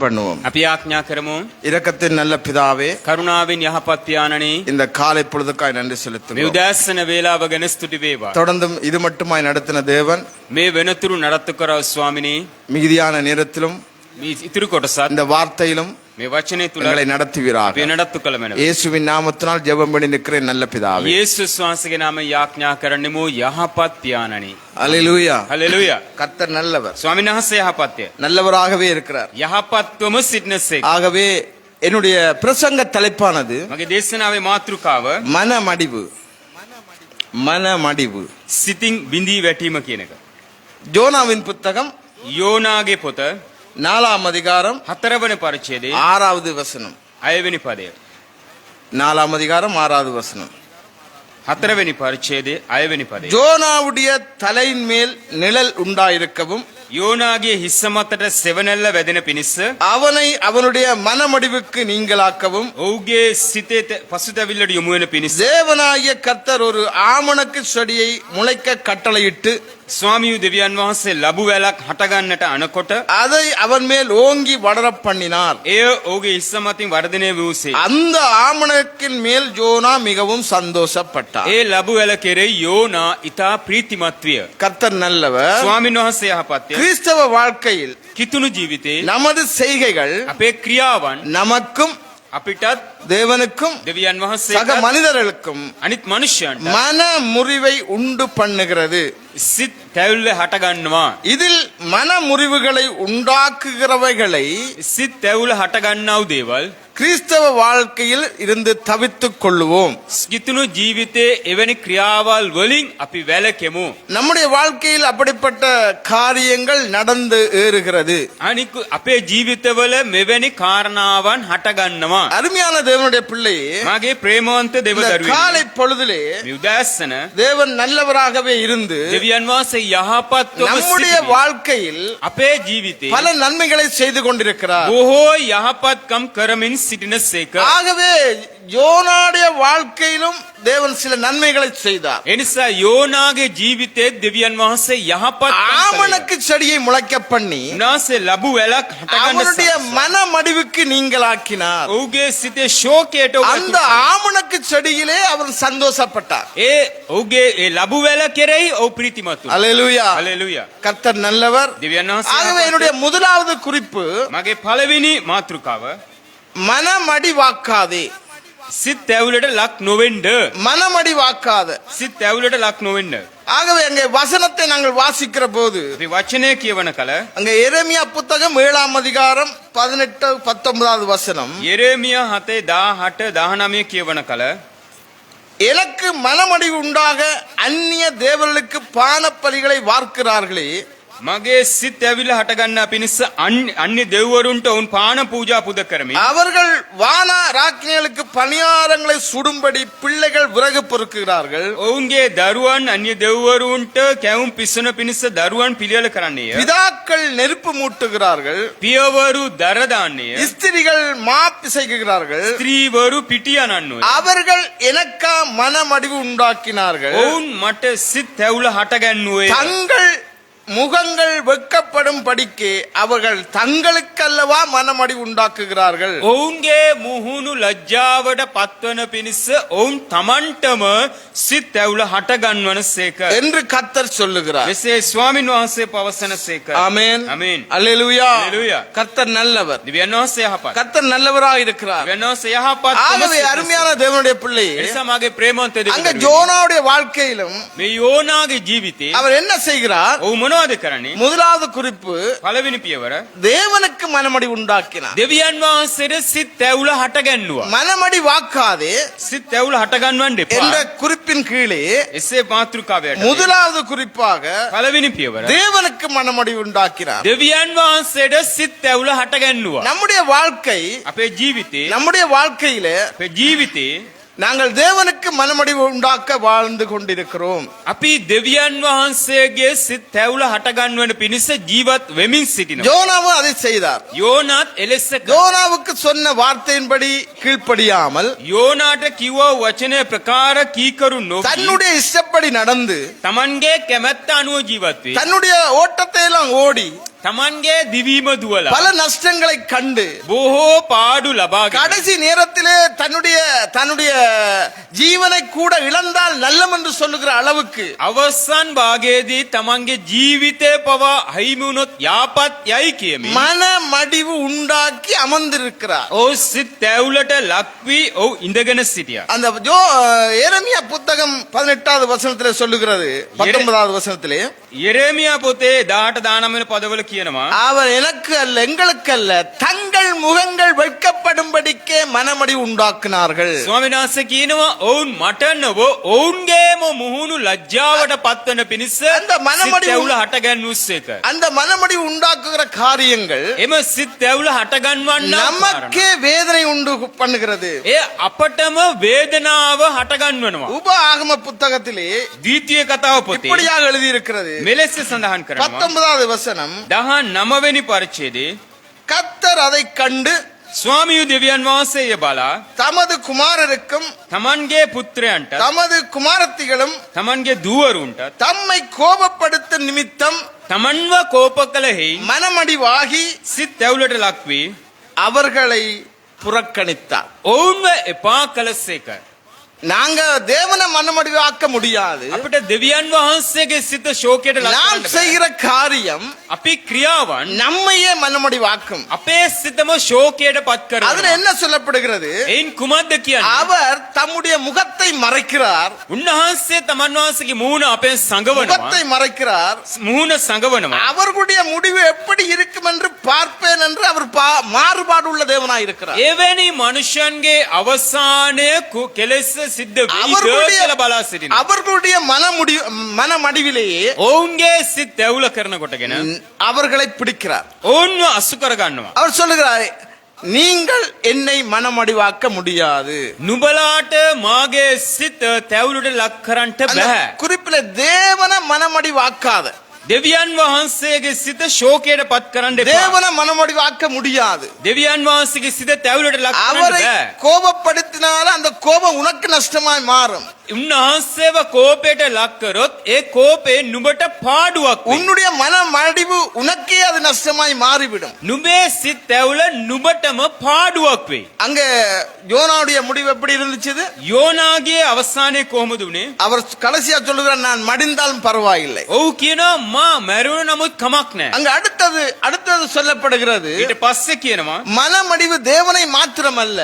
பண்ணுவோம். අපි ආඥා කරමු. இரக்கத்தின் நல்ல பிதாவே, කරුණාවෙන් යහපත් යානනේ, இந்த காலை பொழுதுக்காய் நன்றி මේ செலுத்துகிறோம். උදෑසන වේලාව ගැන ස්තුති වේවා. தொடர்ந்தும் இது மட்டுமாய் நடத்தின தேவன் මේ වෙනතුරු නඩත්තු කරව ස්වාමිනේ, மிகுதியான நேரத்திலும் මේ ඉතුරු කොටසත් இந்த வார்த்தையிலும் මේ වචනේ තුල எங்களை நடத்துவீராக. අපි නඩත්තු කළ මැනව. இயேசுவின் நாமத்தினால் ஜெபம் பண்ணி நிற்கிறேன் நல்ல பிதாவே. යේසුස් වහන්සේගේ නාමයෙන් යාඥා කරන්නෙමු යහපත් යානනේ. அல்லேலூயா. හලෙලූයා. கர்த்தர் நல்லவர், ස්වාමීන් වහන්සේ යහපත්ය. நல்லவராகவே இருக்கிறார். යහපත්වම සිටිනසේක. ஆகவே என்னுடைய பிரசங்க தலைப்பானது මගේ දේශනාවේ මාතෘකාව மனமடிவு. மனமடிவு. සිතින් බිඳී වැටීම කියන එක. ஜோனாவின் புத்தகம் යෝනාගේ පොත 4ஆம் அதிகாரம் 4 වෙනි පරිච්ඡේදයේ 6வது வசனம். 6 වෙනි පදය. 4ஆம் அதிகாரம் 6வது வசனம். 4 වෙනි පරිච්ඡේදයේ 6 වෙනි පදය. ஜோனாவுடைய தலையின் மேல் நிழல் உண்டாயிருக்கவும் යෝනාගේ හිස්ස මතට සෙවණැල්ල වැදෙන පිණිස அவனை அவனுடைய மனமடிவுக்கு நீங்களாக்கவும் ඔහුගේ සිතේ පසුතැවිල්ලට යොමු වෙන පිණිස தேவனாகிய கர்த்தர் ஒரு ஆமணக்கு செடியை முளைக்க கட்டளையிட்டு ස්වාමියු දෙවියන් වහන්සේ ලැබු වැලක් හටගන්නට අනකොට அதை அவன் மேல் ஓங்கி வளர பண்ணினார். එය ඔහුගේ හිස්ස මතින් වර්ධනය වූසේ. அந்த ஆமணக்கின் மேல் ஜோனா மிகவும் சந்தோஷப்பட்டார். ඒ ලැබු වැල කෙරෙහි යෝනා ඊතා ප්‍රීතිමත් විය. கர்த்தர் நல்லவர். ස්වාමීන් වහන්සේ යහපත්ය. கிறிஸ்தவ வாழ்க்கையில் කිතුණු ජීවිතේ நமது செய்கைகள் අපේ ක්‍රියාවන් நமக்கும் අපිටත් தேவனுக்கும் දෙවියන් சக වහන්සේට மனிதர்களுக்கும் අනිත් මනුෂ්‍යයන්ට மன முறிவை உண்டு பண்ணுகிறது. සිත් තැවිල්ල හටගන්නවා. இதில் மன முறிவுகளை உண்டாக்குகிறவைகளை සිත් තැවිල්ල හටගන්නව දේවල් கிறிஸ்தவ வாழ்க்கையில் இருந்து தவித்துக் கொள்ளுவோம். කිතුණු ජීවිතේ එවැනි ක්‍රියාවල් වලින් අපි වැළකෙමු. நம்முடைய வாழ்க்கையில் அப்படிப்பட்ட காரியங்கள் நடந்து ஏறுகிறது. අනික අපේ ජීවිතවල මෙවැනි කාරණාවන් හටගන්නවා. அருமையான தேவனுடைய பிள்ளை, මාගේ ප්‍රේමවන්ත இந்த දෙවදරුවනි, காலை பொழுதிலே මේ උදෑසන தேவன் நல்லவராகவே இருந்து දෙවියන් වහන්සේ යහපත්වම நம்முடைய සිටින வாழ்க்கையில் අපේ ජීවිතේ பல நன்மைகளை செய்து கொண்டிருக்கிறார். බොහෝ යහපත්කම් කරමින් සිටිනසේක. ஆகவே யோனாடைய வாழ்க்கையிலும் தேவன் சில நன்மைகளை செய்தார். එනිසා යෝනාගේ ජීවිතේ දෙවියන් වහන්සේ යහපත් ஆமணக்கு செடியை முளைக்க பண்ணி උනාසේ ලැබු වැලක් அவனுடைய හටගන්න மனமடிவுக்கு நீங்களாக்கினார். ඔහුගේ සිතේ ශෝකයට அந்த ஆமணக்கு செடியிலே அவர் சந்தோஷப்பட்டார். ඔහුගේ ඒ ලැබු වැල කෙරෙහි ඔහු ප්‍රීතිමත් වුණා. அல்லேலூயா. හලෙලූයා. கர்த்தர் நல்லவர். දෙවියන් වහන්සේ ஆகவே යහපත්. என்னுடைய முதலாவது குறிப்பு, මගේ පළවෙනි මාතෘකාව மனமடிவாக்காதே. සිත් තැවුලට ලක් නොවෙන්න. மனமடிவாக்காத. සිත් තැවුලට ලක් නොවෙන්න. ஆகவே அங்கே வசனத்தை நாங்கள் வாசிக்கிற போது අපි වචනය කියවන කල அங்க எரேமியா புத்தகம் 7ஆம் அதிகாரம் 18-19வது வசனம், යෙරේමියා 7:18-19 කියවන කල எனக்கு மனமடிவு உண்டாக அந்நிய தேவர்களுக்கு பானப்பலிகளை வார்க்கிறார்களே, මගේ සිත් ඇවිල්ලා හටගන්නා පිණිස අන්‍ය දෙවිවරුන්ට උන් පාන පූජා පුද කරමි. அவர்கள் வான ராக்கினிகளுக்கு பணியாரங்களை சுடும்படி பிள்ளைகள் விறகு பொறுக்குகிறார்கள். ඔවුන්ගේ දරුවන් අන්‍ය දෙවිවරුන්ට කැවුම් පිසන පිණිස දරුවන් පිළියෙල කරන්නේය. பிதாக்கள் நெருப்பு மூட்டுகிறார்கள். පියවරු දර දාන්නේය. ஸ்திரிகள் மாப்பிசைக்கிறார்கள். ස්ත්‍රීවරු පිටි අනන්නෝය. அவர்கள் எனக்கா மனமடிவு உண்டாக்கினார்கள். ඔවුන් මට සිත් ඇවුල හටගන්නුවේ. தங்கள் முகங்கள் வெட்கப்படும் படிக்கு அவர்கள் தங்களுக்கல்லவா மனமடிவு உண்டாக்குகிறார்கள். ඔවුන්ගේ මුහුණු ලැජ්ජාවට පත්වන පිණිස ඔවුන් තමන්ටම සිත් ඇවුල හටගන්වන සේක என்று கர்த்தர் சொல்லுகிறார். මෙසේ ස්වාමින් වහන්සේ පවසන සේක. ஆமென். ஆமென். அல்லேலூயா. அல்லேலூயா. கர்த்தர் நல்லவர். දෙවියන් වහන්සේ යහපත්. கர்த்தர் நல்லவராக இருக்கிறார். දෙවියන් වහන්සේ යහපත්. ஆகவே அருமையான தேவனுடைய பிள்ளை, එනිසා මාගේ ප්‍රේමවන්ත அங்க දෙවියන් ஜோனாவுடைய வாழ்க்கையிலும் මේ යෝනාගේ ජීවිතේ அவர் என்ன செய்கிறார்? ඔහු මොනවද කරන්නේ? முதலாவது குறிப்பு, පළවෙනි පියවර தேவனுக்கு மனமடி உண்டாக்கினார். දෙවියන් වහන්සේට සිත් ඇවුල හටගන්නවා. மனமடி வாக்காதே සිත් ඇවුල හටගන්වන්න என்ற එපා. குறிப்பின் கீழே එසේ මාතෘකාවයට முதலாவது குறிப்பாக පළවෙනි පියවර தேவனுக்கு மனமடி உண்டாக்கினார். දෙවියන් වහන්සේට සිත් ඇවුල හටගන්නවා. நம்முடைய வாழ்க்கை, අපේ ජීවිතේ நம்முடைய வாழ்க்கையில අපේ ජීවිතේ நாங்கள் தேவனுக்கு மனமடி உண்டாக்க வாழ்ந்து கொண்டிருக்கிறோம். අපි දෙවියන් වහන්සේගේ සිත් ඇවුල හටගන්වන පිණිස ජීවත් වෙමින් සිටිනවා. யோனாவும் அதை செய்தார். යෝනාත් එලෙස யோனாவுக்கு சொன்ன வார்த்தையின்படி கீழ்ப்படியாமல் යෝනාට කිව්ව වචනය ප්‍රකාර කීකරු නොවි தன்னுடைய இஷ்டப்படி நடந்து තමන්ගේ කැමැත්ත අනුව ජීවත් වේ. தன்னுடைய ஓட்டத்தை எல்லாம் ஓடி තමන්ගේ දිවීම දුවලා பல நஷ்டங்களை கண்டு බොහෝ පාඩු ලබාගෙන கடைசி நேரத்திலே தன்னுடைய தன்னுடைய ஜீவனை கூட இழந்தால் நல்லம் என்று சொல்லுகிற அளவுக்கு අවසන් භාගයේදී තමන්ගේ ජීවිතය පවා අහිමි වුණොත් යාපත් යයි කියමින් மனமடிவு உண்டாக்கி அமர்ந்திருக்கிறார். ඔහු සිත් තැවුලට ලක්වී ඔහු ඉඳගෙන සිටියා. அந்த எரேமியா புத்தகம் 18வது வசனத்திலே சொல்லுகிறது, 19வது வசனத்திலே යෙරේමියා පොතේ 18 19 වෙනි පදවල කියනවා அவர் எனக்கு அல்ல எங்களுக்கு அல்ல தங்கள் முகங்கள் வெட்கப்படும்படிக்கே மனமடிவு உண்டாக்கினார்கள். ස්වාමීන් වහන්සේ කියනවා ඔවුන් මට නොව ඔවුන්ගේම මුහුණු ලැජ්ජාවට පත්වන පිණිස அந்த மனமடிவு- සිත් තැවුල හටගන්වුස්සේක. அந்த மனமடிவு உண்டாக்குகிற காரியங்கள் එම සිත් තැවුල හටගන්වන්න நமக்கே வேதனை உண்டு பண்ணுகிறது. ඒ අපටම වේදනාව හටගන්වනවා. உப ஆகம புத்தகத்திலே ද්විතීය කතාව පොතේ இப்படியாக எழுதியிருக்கிறது. මෙලෙස සඳහන් කරනවා 19வது வசனம், 19 වෙනි පරිච්ඡේදයේ கர்த்தர் அதை கண்டு ස්වාමියු දෙවියන් වහන්සේය බලා தமது குமாரருக்கும் තමන්ගේ පුත්‍රයන්ට தமது குமாரத்திகளும் තමන්ගේ දුවරුන්ට தம்மை கோபப்படுத்த நிமித்தம் තමන්ව කෝප කළ හේයින් மனமடிவாகி සිත් තැවුලට ලක්වී அவர்களை புறக்கணித்தார். ඔවුන්ව එපා කළසේක. நாங்க தேவனை மனமடிவாக்க முடியாது. අපිට දෙවියන් වහන්සේගේ සිත ශෝකයට ලක් நாம் කරන්න බෑ. செய்கிற காரியம் අපි ක්‍රියාවන් நம்மையே மனமடிவாக்கும். අපේ සිතම ශෝකයට පත් அதுல කරනවා. என்ன சொல்லப்படுகிறது? එයින් කුමක්ද කියන්නේ? அவர் தம்முடைய முகத்தை மறைக்கிறார். උන්වහන්සේ තමන් වහන්සේගේ මූණ අපෙන් සංගවනවා. முகத்தை மறைக்கிறார். මූණ සංගවනවා. அவர்களுடைய முடிவு எப்படி இருக்கும் என்று பார்ப்பேன் என்று அவர் மாறுபாடு உள்ள தேவனாய் இருக்கிறார். එවැනි මනුෂ්‍යයන්ගේ අවසානය කෙලෙස සිද්ධ වීද කියලා බලා සිටිනවා. அவர்களுடைய மனமடிவிலேயே ඔවුන්ගේ සිත් තැවුල කරන කොටගෙන அவர்களை பிடிக்கிறார். ඔවුන්ව අසු කරගන්නවා. அவர் சொல்லுகிறார், நீங்கள் என்னை மனமடிவாக்க முடியாது. නුඹලාට මාගේ සිත තැවුලට ලක් කරන්නට அந்த බෑ. குறிப்பில தேவனை மனமடிவாக்காத, දෙවියන් වහන්සේගේ සිත ශෝකයට පත් කරන්න එපා. தேவனை மனமடிவாக்க முடியாது. දෙවියන් වහන්සේගේ සිත තැවුලට ලක් කරන්න அவரை බෑ. கோபப்படுத்தினால அந்த கோபம் உனக்கு நஷ்டமாய் மாறும். උන්වහන්සේව කෝපයට ලක් කරොත් ඒ කෝපේ නුඹට පාඩුවක් වෙයි. உன்னுடைய மனமடிவு உனக்கே அது நஷ்டமாய் மாறிவிடும். නුඹේ සිත් තැවුල නුඹටම පාඩුවක් වෙයි. அங்க யோனாவுடைய முடிவு எப்படி இருந்துச்சு? යෝනාගේ අවසානයේ කොහොමද උනේ? அவர் கடைசியா சொல்லுகிறார், நான் மடிந்தாலும் பரவாயில்லை. ඔව් කියනවා මා මැරුණ නමුත් කමක් නැහැ. அங்க அடுத்தது சொல்லப்படுகிறது, ඊට පස්සේ කියනවා மனமடிவு தேவனை மாத்திரமல்ல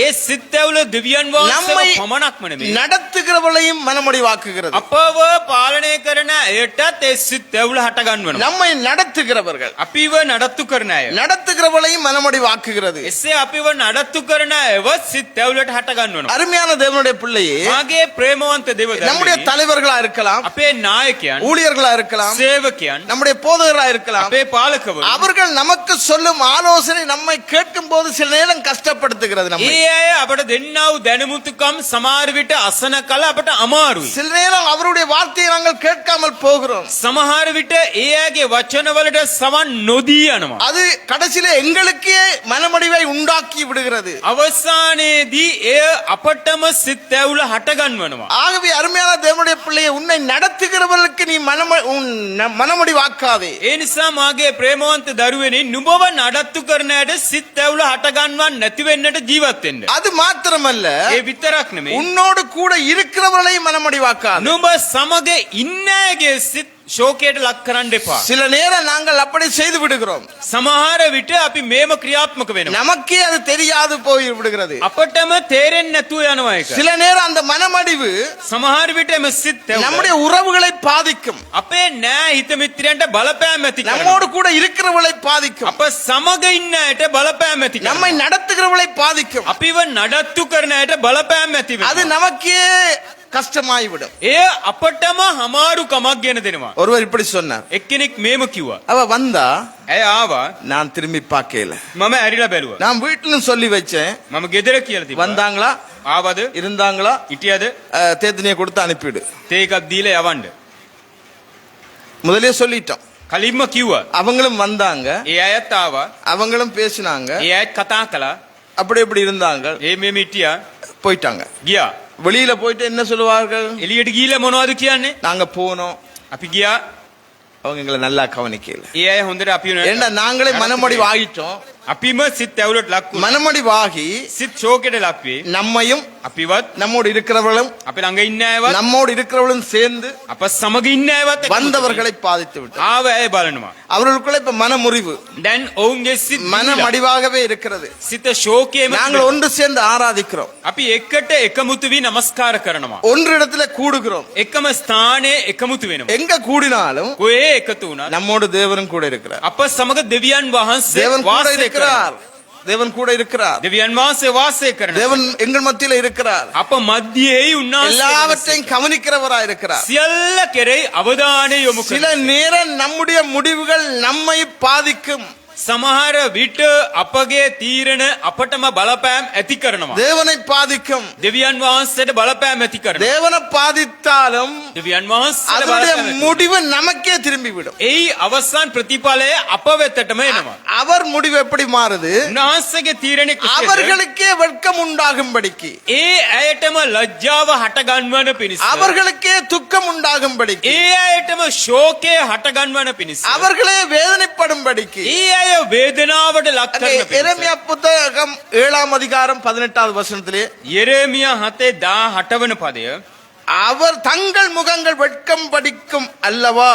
ඒ සිත් තැවුල දෙවියන් நம்மை වහන්සේව පමණක්ම නෙමෙයි. நடத்துகிறவளையும் மனமடிவாக்குகிறது. අපව පාලනය කරන එයටත් ඒ සිත් තැවුල හට ගන්වනවා. நம்மை நடத்துகிறவர்கள் අපිව නඩත්තු කරන අය. நடத்துகிறவளையும் மனமடிவாக்குகிறது. එසේ අපිව නඩත්තු කරන අයව සිත් තැවුලට හට ගන්වනවා. அருமையான தேவனுடைய பிள்ளையே, මාගේ ප්‍රේමවන්ත දේව நம்முடைய දරුවනි, தலைவர்களா இருக்கலாம், අපේ නායකයන්, ஊழியர்களா இருக்கலாம், සේවකයන්, நம்முடைய போதகர்களா இருக்கலாம், අපේ පාලකවරු, அவர்கள் நமக்கு சொல்லும் ஆலோசனை நம்மை கேட்கும் போது சில நேரம் கஷ்டப்படுத்துகிறது. நம்மை ඒ අය අපට දෙන්නා වූ දැනුමුතුකම් සමහර විට අසන කල අපට අමාරුයි. சில நேரம் அவருடைய வார்த்தையை நாங்கள் கேட்காமல் போகிறோம். සමහර විට ඒ අයගේ වචනවලට සවන් නොදී යනවා. அது கடைசியில எங்களுக்கே மனமடிவை உண்டாக்கி விடுகிறது. අවසානයේදී එය අපටම සිත් තැවුල හට ගන්වනවා. ஆகவே அருமையான தேவனுடைய பிள்ளையை, உன்னை நடத்துகிறவர்களுக்கு நீ மனமடிவாக்காதே. ඒ නිසා මාගේ ප්‍රේමවන්ත දරුවනි, නුඹව නඩත්තු කරන අයට සිත් තැවුල හට ගන්වන්න නැති වෙන්නට ජීවත් වෙන්න. அது மாத்திரமல்ல, ඒ විතරක් නෙමෙයි. உன்னோடு கூட இருக்கிறவர்களையும் மனமடிவாக்காது. නුඹ සමග ඉන්න අයගේ සිත් ශෝකයට ලක් කරන්න එපා. சில நேரம் நாங்கள் அப்படி செய்து விடுகிறோம். සමහර විට අපි මේම ක්‍රියාත්මක වෙනවා. நமக்கே அது தெரியாது போய் விடுகிறது. අපටම තේරෙන්නේ නැතුව යනවා ඒක. சில நேரம் அந்த மனமடிவு සමහර විට මේ සිත් තැවුල நம்முடைய உறவுகளை பாதிக்கும். අපේ නෑ හිත මිත්‍රයන්ට බලපෑම් ඇති කරනවා. நம்மோடு கூட இருக்கிறவர்களை பாதிக்கும். අප සමග ඉන්න අයට බලපෑම් ඇති நம்மை කරනවා. நடத்துகிறவர்களை பாதிக்கும். අපිව නඩත්තු කරන අයට බලපෑම් ඇති அது වෙනවා. நமக்கே கஷ்டமாய்விடும். එය අපටම හමාරුකමක් ගෙන දෙනවා. ஒருவர் இப்படி சொன்னார், එක්කෙනෙක් මේම කිව්වා. அவ வந்தா ඇය ආවා, நான் திரும்பி பார்க்கல. මම ඇරිලා බැලුවා. நான் வீட்டிலும் சொல்லி வச்சேன், මම ගෙදර කියලා තිබ්බා. வந்தாங்களா ආවද? இருந்தாங்களா හිටියද? தேத்தனியை கொடுத்து அனுப்பிடு. තේ එකක් දීලා යවන්න. முதலே சொல்லிட்டோம். කලින්ම කිව්වා. அவங்களும் வந்தாங்க, ඒ අයත් ආවා. அவங்களும் பேசினாங்க, ඒ අයත් කතා කළා. அப்படி இப்படி இருந்தாங்க, ඒ මෙම හිටියා. போயிட்டாங்க. ගියා. வெளியில போயிட்டு என்ன சொல்லுவார்கள்? එළියට ගිහිල්ලා මොනවද කියන්නේ? நாங்க போனோம், අපි ගියා. அவங்க எங்களை நல்லா கவனிக்கல. ඒ අය හොඳට අපි ஏன்னா நாங்களே மனமடிவு ஆகிட்டோம். අපිම සිත් තැවුලට ලක් වුණා. மனமடிவாகி සිත් ශෝකයට ලක් වේ. நம்மையும் අපිවත් நம்மோடு இருக்கிறவர்களும் අපේ ළඟ ඉන්න අයවත් நம்மோடு இருக்கிறவர்களும் சேர்ந்து අප සමග ඉන්න අයවත් එක්ක வந்தவர்களை பாதித்து விட்டது. ආව අය බලනවා. அவர்களுக்குள்ள இப்ப மனமுறிவு, දැන් ඔවුන්ගේ සිත් மனமடிவாகவே இருக்கிறது. සිත ශෝකයේම நாங்கள் ஒன்று சேர்ந்து ஆராதிக்கிறோம், අපි එකට එකමුතු වී නමස්කාර කරනවා. ஒன்று இடத்துல கூடுகிறோம். එකම ස්ථානයේ එකමුතු වෙනවා. எங்க கூடினாலும் කොහේ එකතු වුණත් நம்மோடு தேவனும் கூட இருக்கிறார். අප සමග දෙවියන් වහන්සේ தேவன் கூட වාසය කරනවා. இருக்கிறார். தேவன் கூட இருக்கிறார். දෙවියන් වහන්සේ වාසය කරනවා. தேவன் எங்கள் மத்தியில இருக்கிறார். අප මධ්‍යයේ උන්වහන්සේ எல்லாவற்றையும் கவனிக்கிறவராய் இருக்கிறார். සියල්ල කෙරෙහි අවධානය යොමු சில කරනවා. நேரம் நம்முடைய முடிவுகள் நம்மை பாதிக்கும். සමහර විට අපගේ තීරණ අපටම බලපෑම් ඇති කරනවා. தேவனை பாதிக்கும். දෙවියන් වහන්සේට බලපෑම් ඇති කරනවා. தேவனை பாதித்தாலும் දෙවියන් වහන්සේට அதனுடைய බලපෑම් ඇති முடிவு நமக்கே திரும்பிவிடும். එයි අවසන් ප්‍රතිඵලය අප වෙතටම එනවා. அவர் முடிவு எப்படி மாறுது? උන්වහන්සේගේ තීරණය කුසලද அவர்களுக்கே வெட்கம் உண்டாகும்படிக்கு, ඒ ඇයටම ලැජ්ජාව හටගන්වන පිණිස, அவர்களுக்கே துக்கம் உண்டாகும்படிக்கு, ඒ ඇයටම ශෝකය හටගන්වන පිණිස, அவர்களே வேதனைப்படும்படிக்கு. ඒ අය වේදනාවට ලක් அங்கே කරන පිණිස. எரேமியா புத்தகம் 7ஆம் அதிகாரம் 18வது வசனத்திலே යෙරේමියා 7:18 වන පදය, அவர் தங்கள் முகங்கள் வெட்கம் படிக்கும் அல்லவா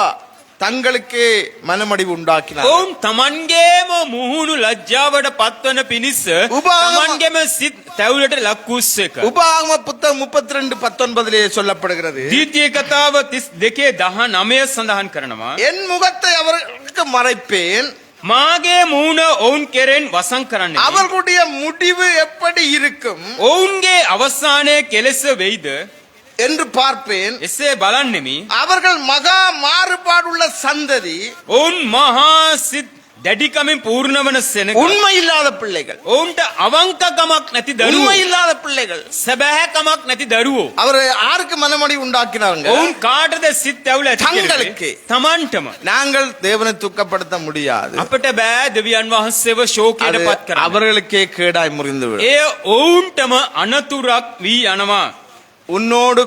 தங்களுக்கே மனமடிவு உண்டாக்கினார். ඔවුන් තමන්ගේම මුහුණු ලැජ්ජාවට පත්වන පිණිස තමන්ගේම සිත් තැවුලට ලක් වූසේක. உபாகம புத்தகம் 32:19 சொல்லப்படுகிறது, ද්විතීය කතාව 32:19 සඳහන් කරනවා, என் முகத்தை அவர்களுக்கு மறைப்பேன், මාගේ මූණ ඔවුන් කෙරෙන් වසන් කරන්නේ. அவர்களுடைய முடிவு எப்படி இருக்கும் ඔවුන්ගේ අවසානයේ කෙලෙස වෙයිද என்று பார்ப்பேன். එසේ බලන්නෙමි. அவர்கள் மகா மாறுபாடுள்ள சந்ததி, ඔවුන් මහා සිත් දැඩිකමින් පූර්ණ වන සෙනඟ, உண்மை இல்லாத பிள்ளைகள், ඔවුන්ට අවංකකමක් නැති உண்மை දරුවෝ, இல்லாத பிள்ளைகள். සැබෑකමක් නැති දරුවෝ. அவர் யாருக்கு மனமடிவு உண்டாக்கினாங்க? ඔවුන් කාටද සිත් ඇවුල ඇති තංගලකේ. කරන්නේ? තමන්ටම. நாங்கள் தேவனை துக்கப்படுத்த முடியாது. අපට බෑ දෙවියන් වහන්සේව ශෝකයට அது පත් කරන්න. அவர்களுக்கே கேடாய் முறிந்துவிடும். එය ඔවුන්ටම අනතුරක් වී යනවා. உன்னோடு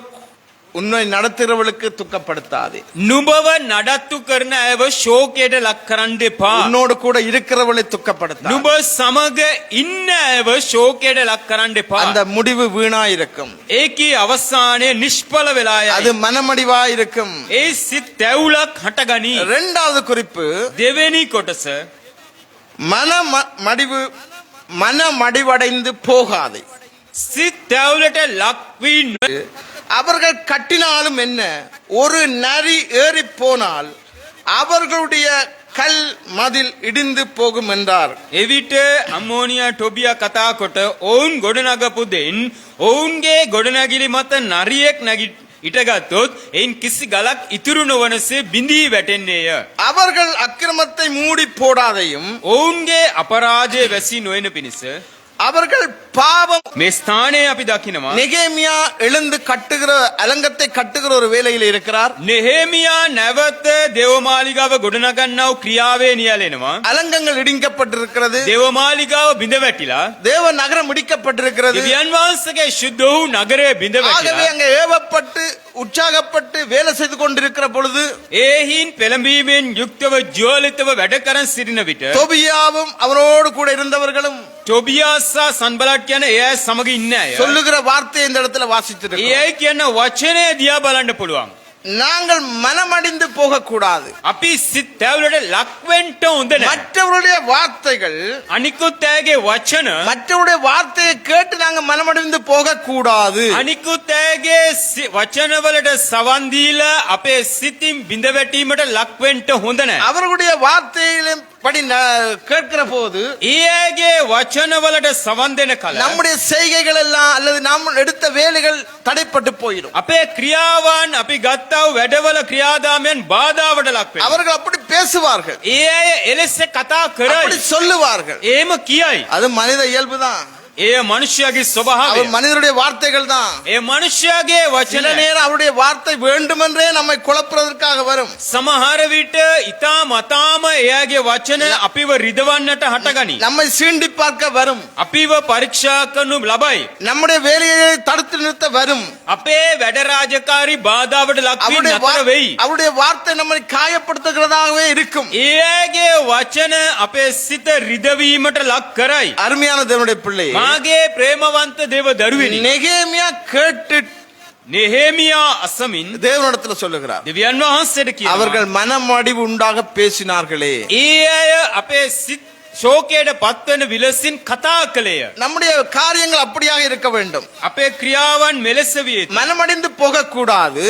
உன்னை நடத்துகிறவளுக்கு துக்கப்படுத்தாதே. නුඹව නඩත්තු කරන අයව ශෝකයට ලක් කරන්න එපා. உன்னோடு கூட இருக்கிறவளை துக்கப்படுத்தாதே. නුඹ සමග ඉන්න අයව ශෝකයට ලක් කරන්න එපා. அந்த முடிவு வீணா இருக்கும். ඒකේ අවසානයේ නිෂ්ඵල වෙලා அது යයි. மனமடிவா இருக்கும். ඒ සිත් තැවුලක් හටගනී. இரண்டாவது குறிப்பு, දෙවෙනි කොටස, மனமடிவடைந்து போகாதே. සිත් තැවුලට ලක් වී அவர்கள் கட்டினாலும் என்ன, ஒரு நரி ஏறி போனால் அவர்களுடைய கல் மதில் இடிந்து போகும் என்றார். එවිට අමෝනියා ටොබියා කතා කොට ඔවුන් ගොඩනගපු දෙයින් ඔවුන්ගේ ගොඩනැගිලි මත නරියෙක් නැගි ඉටගත්තොත් එයින් කිසි ගලක් ඉතුරු නොවනසේ බිඳී වැටෙන්නේය. அவர்கள் அக்கிரமத்தை மூடி போடாதையும் ඔවුන්ගේ අපරාජය වැසී නොයන පිණිස அவர்கள் பாவம். මේ ස්ථානයේ අපි දකිනවා நெகேமியா எழுந்து கட்டுகிற அலங்கத்தை கட்டுகிற ஒரு வேலையில் இருக்கிறார். නෙහෙමියා නැවත දේවමාලිගාව ගොඩනගන්නව ක්‍රියාවේ නියැලෙනවා. அலங்கங்கள் இடிக்கப்பட்டிருக்கிறது. දේවමාලිගාව බිඳ වැටිලා தேவ நகரம் இடிக்கப்பட்டிருக்கிறது. දෙවියන් වහන්සේගේ ශුද්ධ වූ நகරය බිඳ ஆகவே වැටිලා அங்கே ஏவப்பட்டு உற்சாகப்பட்டு வேலை செய்து கொண்டிருக்கிற பொழுது ඒහින් පෙළඹීමෙන් යුක්තව ජ්වලිතව වැඩ කරන් සිටින විට தொபியாவும் அவரோடு கூட இருந்தவர்களும் ටොබියාසා සන්බලට් කියන ඒ අය සමග ඉන්න අය சொல்லுகிற வார்த்தையை இந்த இடத்துல ඒ வாசித்திருக்கிறோம். අය කියන වචනය දිහා බලන්න පුළුවන්. நாங்கள் மனமடிந்து போகக்கூடாது. අපි සිත් තැවුලට ලක් වෙන්න හොඳ නැහැ. மற்றவருடைய வார்த்தைகள், අනිකුත් අයගේ වචන மற்றவருடைய வார்த்தையை கேட்டு நாங்க மனமடிந்து போகக்கூடாது. අනිකුත් අයගේ වචනවලට සවන් දීලා අපේ සිතින් බිඳ වැටීමට ලක් වෙන්න හොඳ නැහැ. அவர்களுடைய வார்த்தையிலும் படி கேட்கிற போது ඒ අයගේ වචනවලට සවන් දෙන කල நம்முடைய செய்கைகள் எல்லாம் அல்லது நாம் எடுத்த வேலைகள் தடைப்பட்டு போயிடும். අපේ ක්‍රියාවන් අපි ගත්තා වූ වැඩවල ක්‍රියාදාමයන් බාධාවට ලක් වෙනවා. அவர்கள் அப்படி பேசுவார்கள், ඒ අය එලෙස කතා அப்படி කරයි. சொல்லுவார்கள். එහෙම කියයි. அது மனித இயல்புதான். ඒ මනුෂ්‍යයාගේ ස්වභාවය. அவர் மனிதருடைய வார்த்தைகள் தான். ඒ මනුෂ්‍යයාගේ சில වචන நேரம் அவருடைய வார்த்தை வேண்டுமென்றே நம்மை குழப்புறதற்காக வரும். සමහර විට ඊතා මතාම එයාගේ වචන අපිව රිදවන්නට හටගනී. நம்மை சீண்டி பார்க்க வரும். අපිව පරීක්ෂා කරනු ලබයි. நம்முடைய வேலையை தடுத்து நிறுத்த வரும். අපේ වැඩ රාජකාරී බාධාවට ලක් වී அவருடைய නතර වෙයි. அவருடைய வார்த்தை நம்மை காயப்படுத்துகிறதாகவே இருக்கும். එයාගේ වචන අපේ සිත රිදවීමට ලක් කරයි. அருமையான தேவனுடைய பிள்ளை, මාගේ ප්‍රේමවන්ත දේව දරුවෙනි, நெகேமியா கேட்டு නෙහෙමියා අසමින් தேவனிடத்துல சொல்லுகிறார், දෙවියන් වහන්සේට කියනවා, அவர்கள் மனமடிவு உண்டாக பேசினார்களே. ඒ අය අපේ සිත් ශෝකයට පත්වන විලසින් කතා කළේය. நம்முடைய காரியங்கள் அப்படியாக இருக்க வேண்டும். අපේ ක්‍රියාවන් මෙලෙස විය යුතුයි. மனமடிந்து போக கூடாது.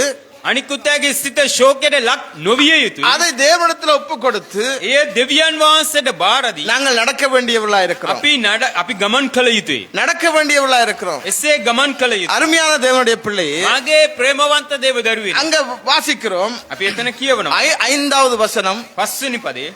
අනිකුත් අයගේ සිත ශෝකයට ලක් නොවිය යුතුයි. அதை தேவனிடத்துல ஒப்பு கொடுத்து එය දෙවියන් වහන්සේට බාර දී நாங்கள் நடக்க வேண்டியவர்களா இருக்கிறோம். අපි ගමන් කළ යුතුයි. நடக்க வேண்டியவர்களா இருக்கிறோம். එසේ ගමන් කළ යුතුයි. அருமையான தேவனுடைய பிள்ளை, මාගේ ප්‍රේමවන්ත දේව දරුවෙනි, அங்க வாசிக்கிறோம். අපි එතන කියවනවා 5வது வசனம், 5 වෙනි පදේ,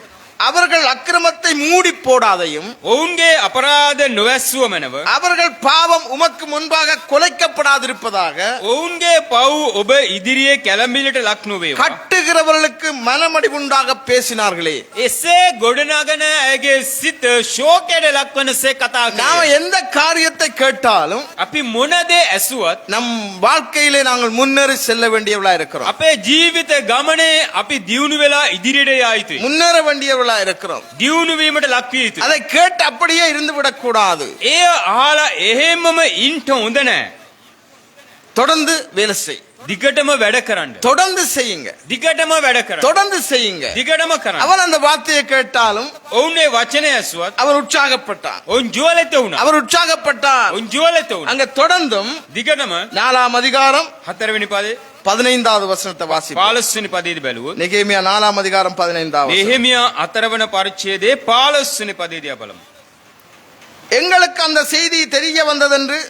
அவர்கள் அக்கிரமத்தை மூடி போடாதையும் ඔවුන්ගේ අපරාධ නොවැස්සුව මැනව, அவர்கள் பாவம் உமக்கு முன்பாக கொலைக்கப்படாதிருப்பதாக ඔවුන්ගේ පව් ඔබ ඉදිරියේ කැළඹිලට ලක් නොවේවා. கட்டுகிறவர்களுக்கு மனமடிவுண்டாக பேசினார்களே. එසේ ගොඩනගන අයගේ සිත ශෝකයට ලක්වනසේ කතා நாம කළේ. எந்த காரியத்தை கேட்டாலும் අපි මොන දේ ඇසුවත් நம் வாழ்க்கையிலே நாங்கள் முன்னேறி செல்ல வேண்டியவர்களா இருக்கிறோம். අපේ ජීවිත ගමනේ අපි දියුණු වෙලා ඉදිරියට යා යුතුයි. முன்னேற வேண்டியவர்களா இருக்கிறோம். දියුණු වීමට ලක් විය යුතුයි. அதை கேட்டு அப்படியே இருந்து விடக்கூடாது. එය අහලා එහෙමම ඉන්ට හොඳ නැහැ. தொடர்ந்து வேலை செய். දිගටම වැඩ කරන්න. தொடர்ந்து செய்யுங்க. දිගටම වැඩ කරන්න. தொடர்ந்து செய்யுங்க. දිගටම කරන්න. அவன் அந்த வார்த்தையை கேட்டாலும் ඔවුන්ගේ වචනය ඇසුවත් அவர் உற்சாகப்பட்டான். ඔවුන් ජුවලිත වුණා. அவர் உற்சாகப்பட்டார். ඔවුන් ජුවලිත වුණා. அங்க தொடர்ந்தும் දිගටම 4ஆம் அதிகாரம் 4 වෙනි පදේ 15வது வசனத்தை வாசிப்போம். 15 වෙනි පදේදී බැලුවොත් நெகேமியா 4ஆம் அதிகாரம் 15வது வசனம். නෙහෙමියා 4 වෙනි පරිච්ඡේදයේ 15 වෙනි පදේදී බලමු. எங்களுக்கு அந்த செய்தி தெரிய வந்ததென்று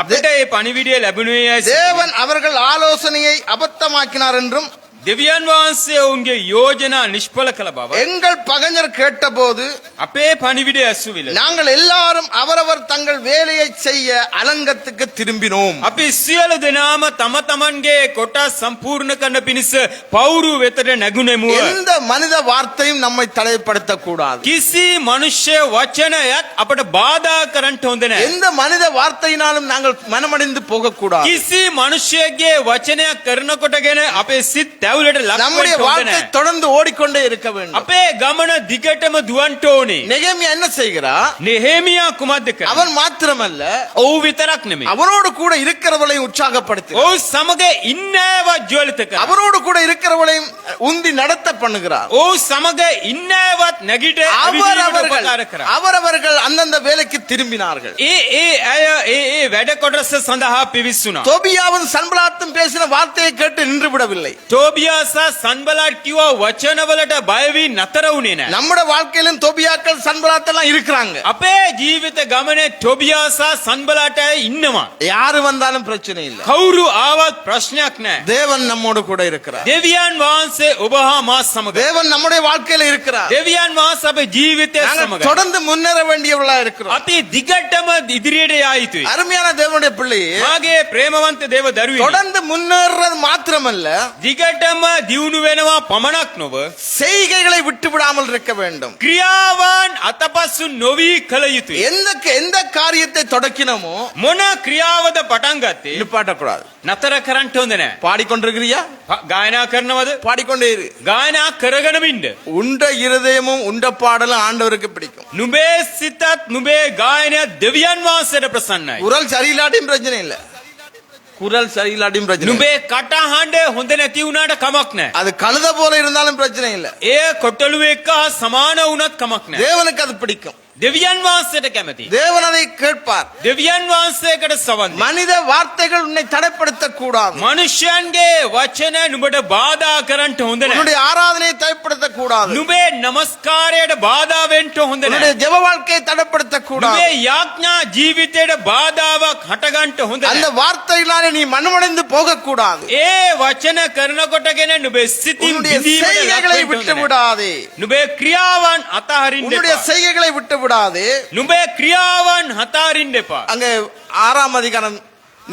අපිට මේ පණිවිඩය ලැබුණේ ඇයි? தேவன் அவர்கள் ஆலோசனையை அபத்தமாக்கினார் என்றும் දෙවියන් වහන්සේ ඔවුන්ගේ යෝජනා නිෂ්ඵල කළ බව எங்கள் பகைஞர் கேட்டபோது අපේ පණිවිඩය ඇසුවිල நாங்கள் எல்லாரும் அவரவர் தங்கள் வேலையை செய்ய அலங்கத்துக்கு திரும்பினோம். අපි සියලු දෙනාම තම තමන්ගේ කොටස් සම්පූර්ණ කරන පිණිස පවුරු වෙතට නැගුණෙමු. எந்த மனித வார்த்தையும் நம்மை தடைப்படுத்த கூடாது. කිසි මනුෂ්‍ය වචනයක් අපට බාධා කරන්න හොඳ නැහැ. எந்த மனித வார்த்தையினாலும் நாங்கள் மனமடைந்து போக கூடாது. කිසි මනුෂ්‍යයේ වචනයක් කරනකොටගෙන අපේ සිත් තැවුලට ලක් நம்முடைய වෙන්න හොඳ வாழ்க்கை නැහැ. தொடர்ந்து ஓடிக்கொண்டே இருக்க வேண்டும். අපේ ගමන දිගටම දුවන්ට ඕනේ. நெகேமியா என்ன செய்கிறார்? නෙහෙමියා කුමක්ද කරන්නේ? அவன் மாத்திரமல்ல, ඔව් විතරක් නෙමෙයි. அவரோடு கூட இருக்கிறவளையும் உற்சாகப்படுத்தி ඔව් සමග ඉන්නෑවත් ජවලිත කරනවා. அவரோடு கூட இருக்கிறவளையும் உந்தி நடத்த பண்ணுகிறார். ඔව් සමග ඉන්නෑවත් නැගිට උපකාර කරා. அவரவர்கள் அந்தந்த வேலைக்கு திரும்பினார்கள். ඒ වැඩ කොටස සඳහා පිවිස්සුණා. தோபியாவும் சன்பலாத்தும் பேசின வார்த்தையை கேட்டு நின்று விடவில்லை. තෝබියාසා සන්බලාට් කිව්වා වචනවලට බය වී නතර වුණේ නැහැ. நம்முடைய வாழ்க்கையிலும் தோபியாக்கள் சன்பலாத் எல்லாம் இருக்கிறாங்க. අපේ ජීවිත ගමනේ තෝබියාසා සන්බලාට ඉන්නවා. யாரு வந்தாலும் பிரச்சனை இல்லை. කවුරු ආවත් ප්‍රශ්නයක් නැහැ. தேவன் நம்மோடு கூட இருக்கிறார். දෙවියන් වහන්සේ ඔබ හා මා සමග. தேவன் நம்முடைய வாழ்க்கையில இருக்கிறார். දෙවියන් වහන්සේ අපේ ජීවිතය நாங்கள் සමග. தொடர்ந்து முன்னேற வேண்டியவர்களா இருக்கிறோம். අපි දිගටම ඉදිරියට යා යුතුයි. அருமையான தேவனுடைய பிள்ளையே, මාගේ ප්‍රේමවන්ත දේව දරුවෙනි, தொடர்ந்து முன்னேறது மாத்திரமல்ல, දිගටම දියුණු වෙනවා පමණක් නොව செய்கைகளை விட்டு விடாமல் இருக்க வேண்டும். ක්‍රියාවන් අතපසු නොවී කළ යුතුයි. எந்த காரியத்தை தொடக்கினமோ මොන ක්‍රියාවද පටන් ගත්තේ நிப்பாட்டக்கூடாது. නතර කරන්න හොඳ නැහැ. பாடிக்கொண்டிருக்கிறியா? ගායනා කරනවද? பாடிக்கொண்டே இரு. ගායනා කරගෙන ඉන්න. உண்ட இருதயமும் உண்ட பாடலும் ஆண்டவருக்கு பிடிக்கும். නුඹේ සිතත් නුඹේ ගායනයත් දෙවියන් වහන්සේට ප්‍රසන්නයි. குரல் சரியில்லாட்டியும் பிரச்சனை இல்ல. குரல் சரியில்லாட்டியும் பிரச்சனை இல்ல. නුඹේ කටහඬ හොඳ නැති වුණාට කමක් නැහැ. அது கழுத போல இருந்தாலும் பிரச்சனை இல்ல. ඒ කොටලුව එක්ක සමාන වුණත් කමක් නැහැ. தேவனுக்கு அது பிடிக்கும். දෙවියන් වහන්සේට කැමති. தேவன் அதை கேட்பார். දෙවියන් වහන්සේකට සවන්. மனித வார்த்தைகள் உன்னை தடைப்படுத்த கூடாது. මනුෂ්‍යයන්ගේ වචන නුඹට බාධා කරන්න හොඳ නැහැ. உன்னுடைய ஆராதனையை தடைப்படுத்த கூடாது. නුඹේ නමස්කාරයට බාධා වෙන්න හොඳ உன்னுடைய නැහැ. ஜெப வாழ்க்கையை தடைப்படுத்த கூடாது. නුඹේ යාඥා ජීවිතයට බාධාවක් හටගන්න හොඳ அந்த නැහැ. வார்த்தையினாலே நீ மனமடைந்து போக கூடாது. ඒ වචන කරනකොටගෙන නුඹේ සිතින් உன்னுடைய බිඳීමට செய்கைகளை ලක් விட்டு වෙන්න හොඳ නැහැ. விடாதே. නුඹේ ක්‍රියාවන් අතහරින්න உன்னுடைய එපා. செய்கைகளை விட்டு விடாதே. නුඹේ ක්‍රියාවන් හතාරින්න එපා. அங்க 6ஆம் அதிகாரம்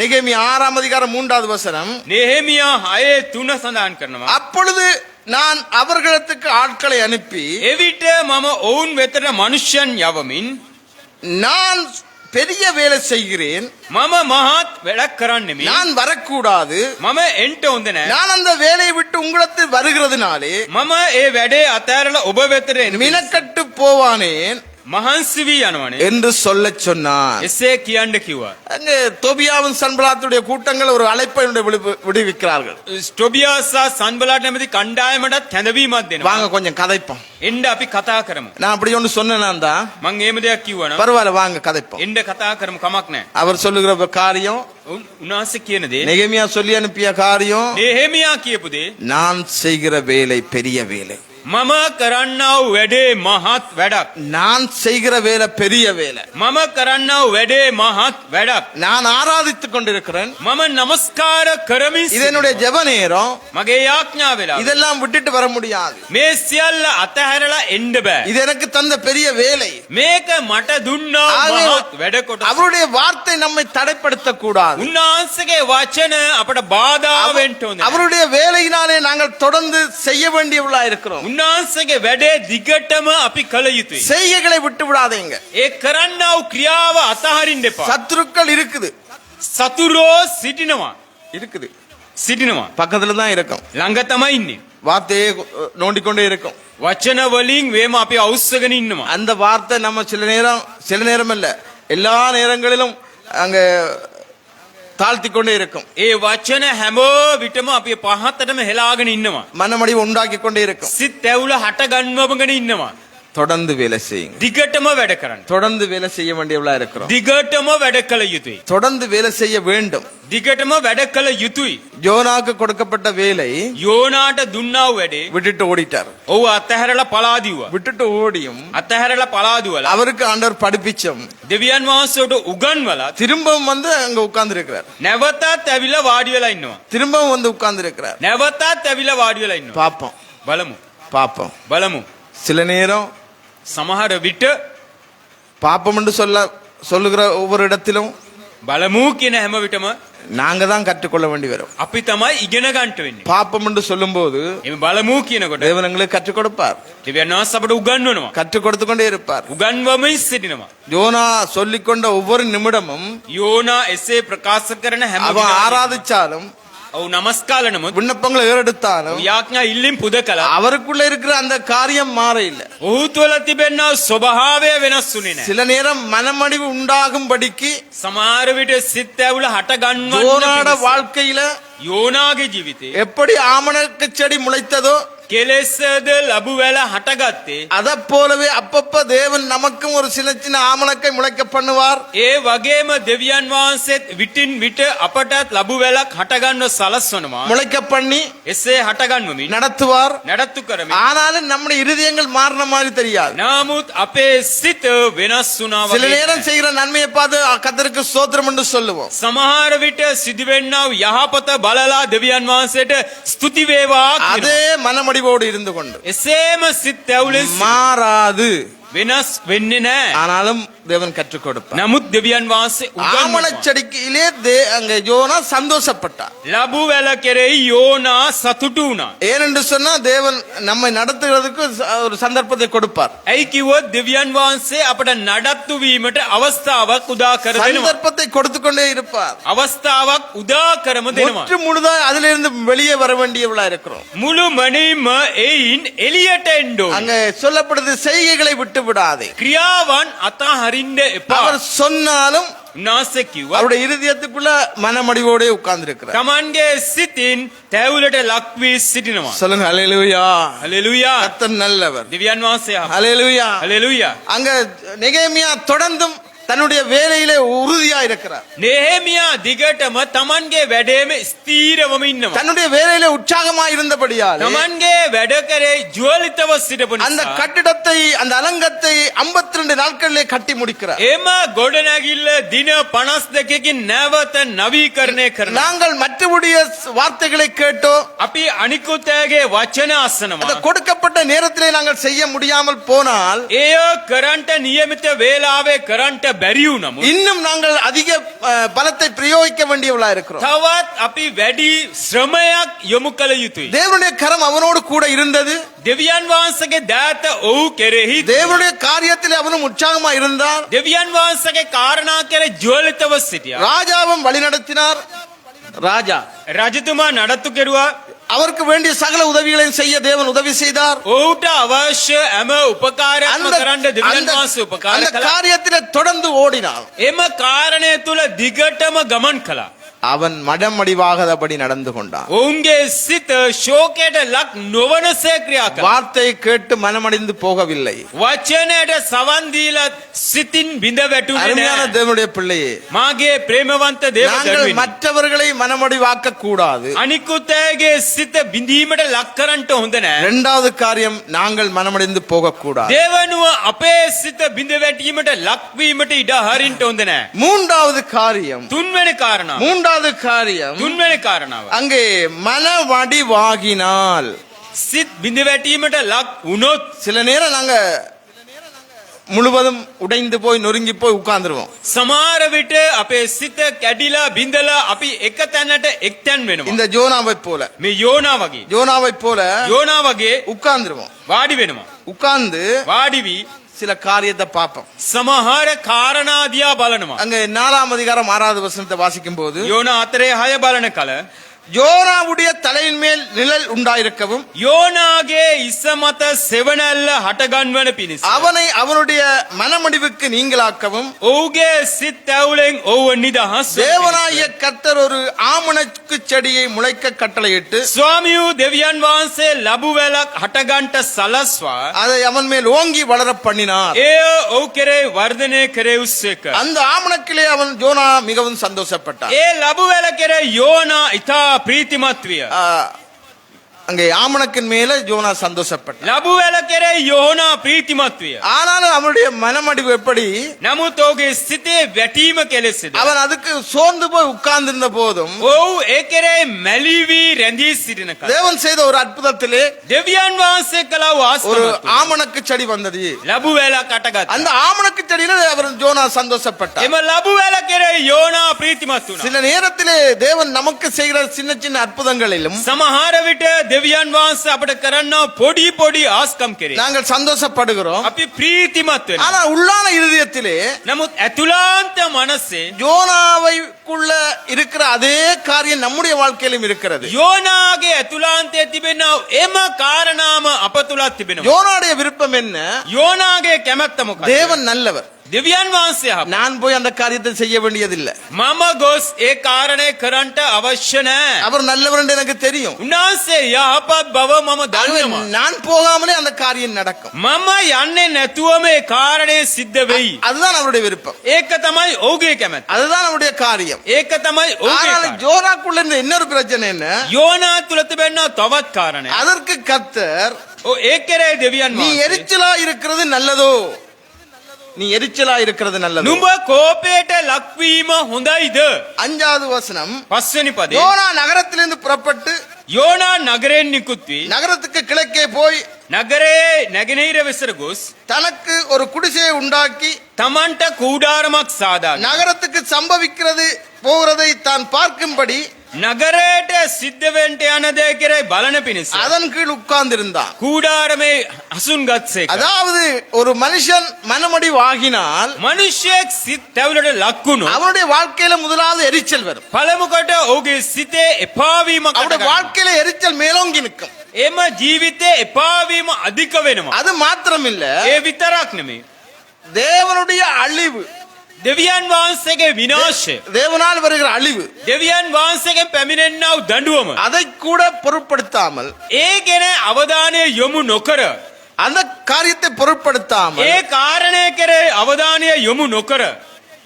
நெகேமியா 6ஆம் அதிகாரம் 3வது வசனம். නෙහෙමියා 6:3 සඳහන් කරනවා. அப்பொழுது நான் அவர்களிடத்துக்கு ஆட்களை அனுப்பி එවිට මම ඔවුන් වෙතට මනුෂ්‍යයන් යවමින් நான் பெரிய வேலை செய்கிறேன், මම මහත් වැඩක් කරන්නෙමි. நான் வரக்கூடாது, මම එන්ට හොඳ නැහැ. நான் அந்த வேலையை விட்டு உங்களிடத்தில் வருகிறதுனாலே මම ඒ වැඩේ අතෑරලා ඔබ වෙතට එන மினக்கட்டு போவானேன் මහන්සි වී යනවනේ. என்று சொல்ல சொன்னார். එසේ කියන්න කිව්වා. அங்கே தோபியாவும் சன்பலாத்துடைய கூட்டங்கள் ஒரு அழைப்பை விடுவிக்கிறார்கள். ස්ටොබියාස් සහ සන්බලාට නැමැති කණ්ඩායමටත් හැඳවීමක් දෙනවා. வாங்க கொஞ்சம் கதைப்போம். එන්න අපි කතා කරමු. நான் அப்படி ஒன்று சொன்னேன்னா தான் මං එහෙම දෙයක් කිව්වනම් பரவாயில்ல, வாங்க கதைப்போம். එන්න කතා කරමු කමක් නැහැ. அவர் சொல்லுகிற காரியம், උන්වහන්සේ කියන දේ நெகேமியா சொல்லி அனுப்பிய காரியம், නෙහෙමියා කියපු දේ நான் செய்கிற வேலை பெரிய வேலை. මම කරන්නා වූ වැඩේ මහත් වැඩක්. நான் செய்கிற வேலை பெரிய வேலை. මම කරන්නා වූ වැඩේ මහත් වැඩක්. நான் ஆராதித்துக் கொண்டிருக்கிறேன். මම නමස්කාර කරමින් இது என்னுடைய ஜெப நேரம். මගේ යාඥා වෙලා இதெல்லாம் விட்டுட்டு வர முடியாது. මේ සියල්ල අතහැරලා එන්න බෑ. இது எனக்கு தந்த பெரிய வேலை. මේක මට දුන්නා ஆகவே මහත් වැඩ කොටස. அவருடைய வார்த்தை நம்மை தடைப்படுத்த கூடாது. උන්වහන්සේගේ වචන අපට බාධා වෙන්න ඕනේ. அவருடைய வேலையினாலே நாங்கள் தொடர்ந்து செய்ய வேண்டியவர்களா இருக்கிறோம். උන්වහන්සේගේ වැඩේ දිගටම අපි කළ යුතුයි. செய்கைகளை விட்டு விடாதீங்க. ඒ කරන්නා වූ ක්‍රියාව අතහරින්න එපා. சத்துருக்கள் இருக்குது සතුරෝ සිටිනවා. இருக்குது සිටිනවා. பக்கத்துல தான் இருக்கும். ළඟ තමයි ඉන්නේ. வார்த்தையை நோண்டிக்கொண்டே இருக்கும். වචන වලින් වේම අපි අවශ්‍යගෙන ඉන්නවා. அந்த வார்த்தை நம்ம சில நேரம் இல்ல, எல்லா நேரங்களிலும் அங்க தாழ்த்தி கொண்டே இருக்கும். ඒ වචන හැම විටම අපි පහතටම හෙලාගෙන ඉන්නවා. மனமடிவு உண்டாக்கி கொண்டே இருக்கும். සිත් ඇවුල හට ගන්නවගෙන ඉන්නවා. தொடர்ந்து வேலை செய்யுங்க. දිගටම වැඩ කරන්න. தொடர்ந்து வேலை செய்ய வேண்டியவளா இருக்கிறோம். දිගටම වැඩ කළ යුතුයි. தொடர்ந்து வேலை செய்ய வேண்டும். දිගටම වැඩ කළ යුතුයි. யோனாக்கு கொடுக்கப்பட்ட வேலை යෝනාට දුන්නා වූ වැඩේ விட்டுட்டு ஓடிட்டார். ඔහු අතහැරලා පලා දිව්වා. விட்டுட்டு ஓடியும் අතහැරලා පලා දුවලා அவருக்கு ஆண்டவர் படிப்பிச்சம் දෙවියන් වහන්සේට උගන්වලා திரும்பவும் வந்து அங்க உட்கார்ந்து இருக்கிறார். නැවතත් ඇවිල්ලා වාඩි වෙලා ඉන්නවා. திரும்பவும் வந்து உட்கார்ந்து இருக்கிறார். නැවතත් ඇවිල්ලා වාඩි වෙලා ඉන්නවා. பாப்போம் බලමු. பாப்போம். බලමු. சில நேரம் සමහර විට பாப்பம் என்று சொல்லுகிற ஒவ்வொரு இடத்திலும் බලමු කියන හැම විටම நாங்க தான் கற்றுக்கொள்ள வேண்டி வரும். අපි තමයි ඉගෙන ගන්නට වෙන්නේ. பாப்பம் என்று சொல்லும் போது එමෙ බලමු කියනකොට தேவன் எங்களுக்கு கற்றுக் கொடுப்பார். දෙවියන් වහන්සේ අපට උගන්වනවා. கற்றுக் கொடுத்து கொண்டே இருப்பார். උගන්වමින් සිටිනවා. யோனா சொல்லிக்கொண்ட ஒவ்வொரு நிமிடமும் යෝනා එසේ ප්‍රකාශ කරන හැම அவன் විටම ஆராதிச்சாலும் ඔව් නමස්කාර නමුත් விண்ணப்பங்களை ஏறெடுத்தாலும் යාඥා ඉල්ලීම් පුද කළා. அவருக்குள்ள இருக்கிற அந்த காரியம் மாற இல்லை. ඔහු තුළ තිබෙනා ස්වභාවය වෙනස් වුණේ නැහැ. சில நேரம் மனமடிவு உண்டாகும்படிக்கு සමහර විට සිත් ඇවුල හට யோனாட ගන්නවන්න வாழ்க்கையில යෝනාගේ ජීවිතේ எப்படி ஆமணக்கு செடி முளைத்ததோ කෙලෙසද ලැබු වැල හටගත්තේ அத போலவே அப்பப்ப தேவன் நமக்கும் ஒரு சின்ன சின்ன ஆமணக்கை முளைக்க பண்ணுவார். ඒ වගේම දෙවියන් වහන්සේත් විටින් විට අපටත් ලැබු වැලක් හටගන්නව සලස්වනවා. முளைக்க பண்ணி එසේ හටගන්වමින් நடத்துவார். නඩත්තු කරමින් ஆனாலும் நம்முடைய இருதயங்கள் மாறின மாதிரி தெரியாது. නමුත් අපේ සිත වෙනස් වුණා சில වගේ. நேரம் செய்கிற நன்மையை பார்த்து கர்த்தருக்கு ஸ்தோத்திரம் என்று சொல்லுவோம். සමහර විට සිදුවෙන්නා වූ යහපත බලලා දෙවියන් වහන්සේට ස්තුති වේවා කියනවා. அதே மனமடிவோடு இருந்து கொண்டு එසේම සිත් ඇවුලෙන් மாறாது. වෙනස් වෙන්නේ නැහැ. ஆனாலும் தேவன் கற்றுக் கொடுப்பார். නමුත් දෙවියන් වහන්සේ උගන්වනවා. ஆமணச்செடிக்கிலே அங்க யோனா சந்தோஷப்பட்டார். ලැබු වැල කෙරෙහි යෝනා සතුටු වුණා. ஏனென்று சொன்னா தேவன் நம்மை நடத்துகிறதுக்கு ஒரு சந்தர்ப்பத்தை கொடுப்பார். ඇයි කිව්වොත් දෙවියන් වහන්සේ අපට නඩත්තු වීමට අවස්ථාවක් උදා කර දෙනවා. சந்தர்ப்பத்தை கொடுத்து கொண்டே இருப்பார். අවස්ථාවක් උදා කරම දෙනවා. முற்று முழுதா அதிலிருந்து வெளியே வர வேண்டியவளா இருக்கிறோம். මුළු මනින්ම එයින් එළියට එන්න ඕනේ. அங்க சொல்லப்படுது செய்கைகளை விட்டு விடாதே. ක්‍රියාවන් අතහරින්න එපා. அவர் சொன்னாலும் උන්වහන්සේ කිව්වා அவருடைய இருதயத்துக்குள்ள மனமடிவோடே உட்கார்ந்து இருக்கிறார். තමන්ගේ සිතින් තැවුලට ලක් වී සිටිනවා. சொல்லுங்க ஹல்லேலூயா. හලෙලූයා. கர்த்தர் நல்லவர். දෙවියන් වහන්සේ ஹல்லேலூயா. හලෙලූයා. அங்க நெகேமியா தொடர்ந்தும் தன்னுடைய வேலையிலே உறுதியா இருக்கிறார். නෙහෙමියා දිගටම තමන්ගේ වැඩේම ස්ථීරවම ඉන්නවා. தன்னுடைய வேலையிலே உற்சாகமா இருந்தபடியால் තමන්ගේ වැඩ කරේ ජ්වලිතව සිටපු அந்த නිසා கட்டிடத்தை அந்த அலங்கத்தை 52 நாட்களிலே கட்டி முடிக்கிறார். එම ගොඩනැගිල්ල දින 52කින් නැවත නවීකරණය කරනවා. நாங்கள் மற்றவருடைய வார்த்தைகளை கேட்டோம். අපි අනිකුත් අයගේ වචන அந்த අසනවා. கொடுக்கப்பட்ட நேரத்திலே நாங்கள் செய்ய முடியாமல் போனால் එය කරන්ට නියමිත වේලාවේ කරන්ට බැරි වුණම இன்னும் நாங்கள் அதிக பலத்தை பிரயோகிக்க வேண்டியவளா இருக்கிறோம். තවත් අපි වැඩි ශ්‍රමයක් යොමු කළ යුතුයි. தேவனுடைய கரம் அவனோடு கூட இருந்தது. දෙවියන් වහන්සේගේ දෑත ඔහු කෙරෙහි தேவனுடைய காரியத்திலே அவனும் உற்சாகமா இருந்தார். දෙවියන් වහන්සේගේ කාරණා කෙරෙහි ජ්වලිතව සිටියා. ராஜாவும் வழி நடத்தினார். ராஜா රජතුමා නඩත්තු කෙරුවා. அவருக்கு வேண்டிய சகல உதவிகளையும் செய்ய தேவன் உதவி செய்தார். ඔහුට අවශ්‍ය හැම උපකාරයක්ම அந்த කරන්න දෙවියන් වහන්සේ උපකාර அந்த කළා. காரியத்திலே தொடர்ந்து ஓடினார். එම කාරණය තුල දිගටම ගමන් කළා. அவன் மடமடிவாகாதபடி நடந்து கொண்டான். ඔවුන්ගේ සිත ශෝකයට ලක් නොවනසේ ක්‍රියා කළා. வார்த்தையை கேட்டு மனமடிந்து போகவில்லை. වචනයට සවන් දීලා සිතින් බිඳ වැටුනේ அருமையான නැහැ. தேவனுடைய பிள்ளையே, මාගේ ප්‍රේමවන්ත දේව நாங்கள் දරුවනි. மற்றவர்களை மனமடிவாக்க கூடாது. අනිකුත් අයගේ සිත බිඳීමට ලක් කරන්නට හොඳ නැහැ. இரண்டாவது காரியம், நாங்கள் மனமடிந்து போகக்கூடாது. දේවනුව අපේ සිත බිඳ වැටීමට ලක්වීමට ඉඩ හරින්න හොඳ නැහැ. மூன்றாவது காரியம் තුන්වෙනි කාරණාව. තුන්වෙනි කාරණාව. அங்கே மனவடிவாகினால் සිත් බිඳ වැටීමට ලක් වුණොත් சில நேரம் நாங்க முழுவதும் உடைந்து போய் நொறுங்கி போய் உட்கார்ந்துருவோம். සමහර විට අපේ සිත කැඩිලා බිඳලා අපි එක තැනට එක්තැන් වෙනවා. இந்த ஜோனாவை போல මේ යෝනා වගේ. ஜோனாவை போல යෝනා වගේ உட்கார்ந்துருவோம். වාඩි වෙනවා. உட்கார்ந்து වාඩි වී சில காரியத்தை பார்ப்போம். සමහර කාරණා දිහා බලනවා. அங்க 4ஆம் அதிகாரம் 6வது வசனத்தை வாசிக்கும் போது යෝනා 4:6 බලන කල யோனாவுடைய தலையின் மேல் நிழல் உண்டாயிருக்கவும் යෝනාගේ ඉස්ස මත සෙවණැල්ල හටගන්වන පිණිස அவனை அவனுடைய மனமடிவுக்கு நீங்களாக்கவும் ඔහුගේ සිත් ඇවුලෙන් ඔහුව නිදහස් වන தேவனாகிய පිණිස கர்த்தர் ஒரு ஆமணக்கு செடியை முளைக்க கட்டளையிட்டு ස්වාමියෝ දෙවියන් වහන්සේ ලැබු වැලක් හටගන්ට සලස්වා அதை அவன் மேல் ஓங்கி வளர பண்ணினார். එය ඔහු කෙරේ වර්ධනය කරේ උස්සේක. அந்த ஆமணக்கிலே அவன் ஜோனா மிகவும் சந்தோஷப்பட்டான். ඒ ලැබු වැල කෙරේ යෝනා ඉතා ප්‍රීතිමත් විය. அங்கே ஆமணக்கின் மேல ஜோனா சந்தோஷப்பட்டான். ලැබු වැල කෙරේ යෝනා ප්‍රීතිමත් විය. ஆனாலும் அவனுடைய மனமடிவு எப்படி? නමුත් ඔහුගේ සිතේ වැටීම කෙලෙසද அவன் அதுக்கு சோர்ந்து போய் உட்கார்ந்திருந்த போதும் ඔහු ඒ කෙරේ මැලි වී රැඳී සිටින කල தேவன் செய்த ஒரு அற்புதத்திலே දෙවියන් වහන්සේ කළා වූ ஒரு ආස්තමත් ஆமணக்கு செடி வந்தது. ලැබු වැලක් අටගත්තා. அந்த ஆமணக்கு செடியில அவர் ஜோனா சந்தோஷப்பட்டார். එම ලැබු වැල කෙරේ යෝනා ප්‍රීතිමත් වුණා. சில நேரத்திலே தேவன் நமக்கு செய்கிற சின்ன சின்ன அற்புதங்களிலும் සමහර විට දෙවියන් වහන්සේ අපට කරන්නා පොඩි පොඩි ආස්කම් කෙරේ நாங்கள் சந்தோஷப்படுகிறோம். අපි ප්‍රීතිමත් වෙනවා. ஆனா உள்ளான இருதயத்திலே නමුත් ඇතුළාන්ත මනසේ யோனாவைக்குள்ள இருக்கிற அதே காரியம் நம்முடைய வாழ்க்கையிலும் இருக்கிறது. යෝනාගේ ඇතුළාන්තයේ තිබෙනා එම කාරණාම අප තුලත් තිබෙනවා. யோனாவுடைய விருப்பம் என்ன? යෝනාගේ කැමැත්ත මොකක්ද? தேவன் நல்லவர். දෙවියන් වහන්සේ යහපත්. நான் போய் அந்த காரியத்தை செய்ய வேண்டியதில்லை. මම ගොස් ඒ කාරණේ කරන්නට අවශ්‍ය නැහැ. அவர் நல்லவர் என்று எனக்கு தெரியும். උන්වහන්සේ යහපත් බව මම දන්නවා. நான் போகாமலே அந்த காரியம் நடக்கும். මම යන්නේ නැතුවම ඒ කාරණේ සිද්ධ වෙයි. அதுதான் அவருடைய விருப்பம். ඒක තමයි ඔහුගේ කැමැත්ත. அதுதான் அவருடைய காரியம். ඒක තමයි ඔහුගේ ஆனால் කාරණේ. ஜோனாக்குள்ள இருந்த இன்னொரு பிரச்சனை என்ன? යෝනා තුල තිබෙනා තවත් කාරණයක්. அதற்கு கர்த்தர், ඒ කෙරේ දෙවියන් நீ වහන්සේ எரிச்சலா இருக்கிறது நல்லதோ, நீ எரிச்சலா இருக்கிறது நல்லதோ. නුඹ කෝපයට ලක්වීම හොඳයිද? 5வது வசனம், පස්වෙනි පදේ யோனா நகரத்திலிருந்து புறப்பட்டு යෝනා නගරයෙන් නිකුත් වී நகரத்துக்கு கிழக்கே போய் නගරයේ නැගෙනහිර වෙසට ගොස් தனக்கு ஒரு குடிசையை உண்டாக்கி තමන්ට කූඩාරමක් සාදාගෙන நகரத்துக்கு சம்பவிக்கிறது போகிறதை தான் பார்க்கும்படி නගරයට සිද්ධ වෙන්න යන දේ කෙරෙහි බලන පිණිස அதன் கீழ் உட்கார்ந்திருந்தான். කූඩාරමේ හසුන් ගත්සේක. அதாவது ஒரு மனுஷன் மனமடிவாகினால் මිනිසෙක් සිත් ඇවුලට ලක් වුණොත් அவனுடைய வாழ்க்கையில முதலாவது எரிச்சல் வரும். පළමුකොට ඔහුගේ සිතේ එපාවීමක් அவருடைய හටගන්නවා. வாழ்க்கையில எரிச்சல் மேலோங்கி நிற்கும். එම ජීවිතේ එපාවීම අධික වෙනවා. அது மாத்திரமில்ல, ඒ විතරක් නෙමෙයි. தேவனுடைய அழிவு, දෙවියන් වහන්සේගේ විනාශය, தேவனால் வருகிற அழிவு, දෙවියන් වහන්සේගෙන් පැමිණෙන්නා වූ දඬුවම அதை கூட பொருட்படுத்தாமல், ඒ ගැන අවධානය යොමු නොකර அந்த காரியத்தை பொருட்படுத்தாமல் ඒ කාරණය කෙරේ අවධානය යොමු නොකර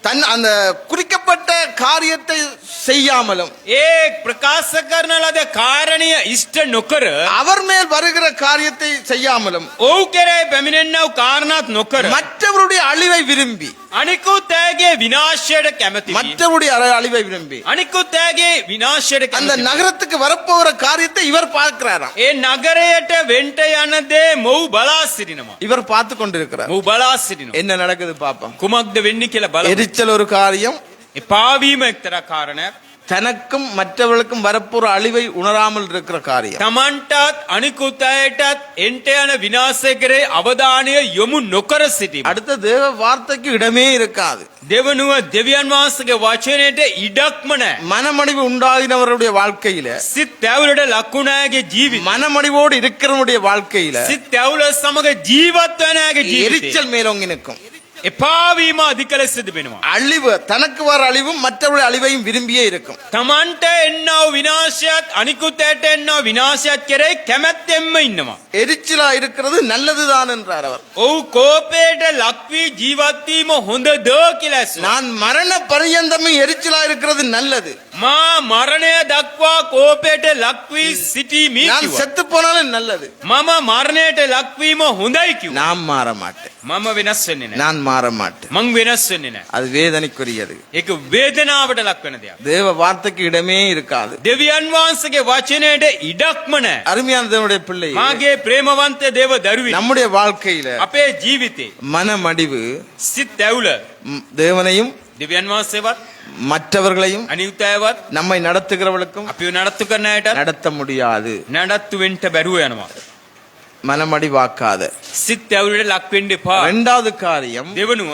தன் அந்த குறிக்கப்பட்ட காரியத்தை செய்யாமலும் ඒ ප්‍රකාශ කරන ලද කාරණය ඉෂ්ට නොකර அவர் மேல் வருகிற காரியத்தை செய்யாமலும் ඔහු කෙරේ පැමිණෙන්නව කාරණාත් නොකර மற்றவருடைய அழிவை விரும்பி අනිකුත් ඇගේ විනාශයට කැමති වී மற்றவருடைய அழிவை விரும்பி අනිකුත් ඇගේ විනාශයට அந்த කැමති වී நகரத்துக்கு வரப்போகிற காரியத்தை இவர் பார்க்கிறாராம். ඒ නගරයට වෙන්ට යන දේ මොහු බලා සිටිනවා இவர் பார்த்து கொண்டிருக்கிறார். මොහු බලා සිටිනවා என்ன நடக்குது பாப்போம். කුමක්ද වෙන්නේ කියලා බලමු எரிச்சல் ஒரு காரியம், එපාවීම එක්තරා කාරණයක් தனக்கும் மற்றவர்களுக்கும் வரப்போற அழிவை உணராமல் இருக்கிற காரியம். තමන්ටත් අනිකුත් අයටත් එන්ට යන විනාශය කරේ අවධානය යොමු නොකර සිටීම அடுத்த தேவ வார்த்தைக்கு இடமே இருக்காது. දෙවනුව දෙවියන් වහන්සේගේ වචනයට ඉඩක්ම නැහැ மனமடிவு உண்டாகினவருடைய வாழ்க்கையில, සිත් තැවුලට ලකුණාගේ ජීවිතය மனமடிவோடு இருக்கிறவனுடைய வாழ்க்கையில සිත් තැවුල සමග ජීවත් වන අයගේ ජීවිතය எரிச்சல் மேலோங்கி நிற்கும். එපාවීම අධික ලෙස තිබෙනවා அழிவு, தனக்கு வர அழிவும் மற்றவருடைய அழிவையும் விரும்பியே இருக்கும். තමන්ට එන්නව විනාශයත් අනිකුත් අයට එන්නව විනාශයත් කෙරෙහි කැමැත්තෙන්ම ඉන්නවා எரிச்சலா இருக்கிறது நல்லதுதான் என்றார் அவர். ඔහු කෝපයට ලක්වී ජීවත් වීම හොඳද කියලා ඇසුවා நான் மரண பரியந்தமும் எரிச்சலா இருக்கிறது நல்லது. මා මරණය දක්වා කෝපයට ලක්වී සිටීමි நான் කිව්වා செத்து போனாலும் நல்லது. මම මරණයට ලක්වීම හොඳයි කිව්වා நான் மாற மாட்டேன், මම වෙනස් වෙන්නේ නැහැ நான் மாற மாட்டேன். මං වෙනස් වෙන්නේ නැහැ அது வேதனைக்குரியது. ඒක වේදනාවට ලක් වෙන දෙයක් தேவ வார்த்தைக்கு இடமே இருக்காது. දෙවියන් වහන්සේගේ වචනයට ඉඩක්ම නැහැ அருமையான தேவனுடைய பிள்ளை, මාගේ ප්‍රේමවන්ත දේව දරුවිනි நம்முடைய வாழ்க்கையில අපේ ජීවිතේ மனமடிவு සිත් තැවුල தேவனையும் දෙවියන් වහන්සේවත් மற்றவர்களையும் අනිත් අයවත් நம்மை நடத்துகிறவர்களுக்கும் අපිව නඩත්තු කරන අයට நடத்த முடியாது. නඩත්තු වෙන්න බැරුව යනවා மனமடிவாக்காத. සිත් තැවුලට ලක් වෙන්න එපා இரண்டாவது காரியம், දෙවනුව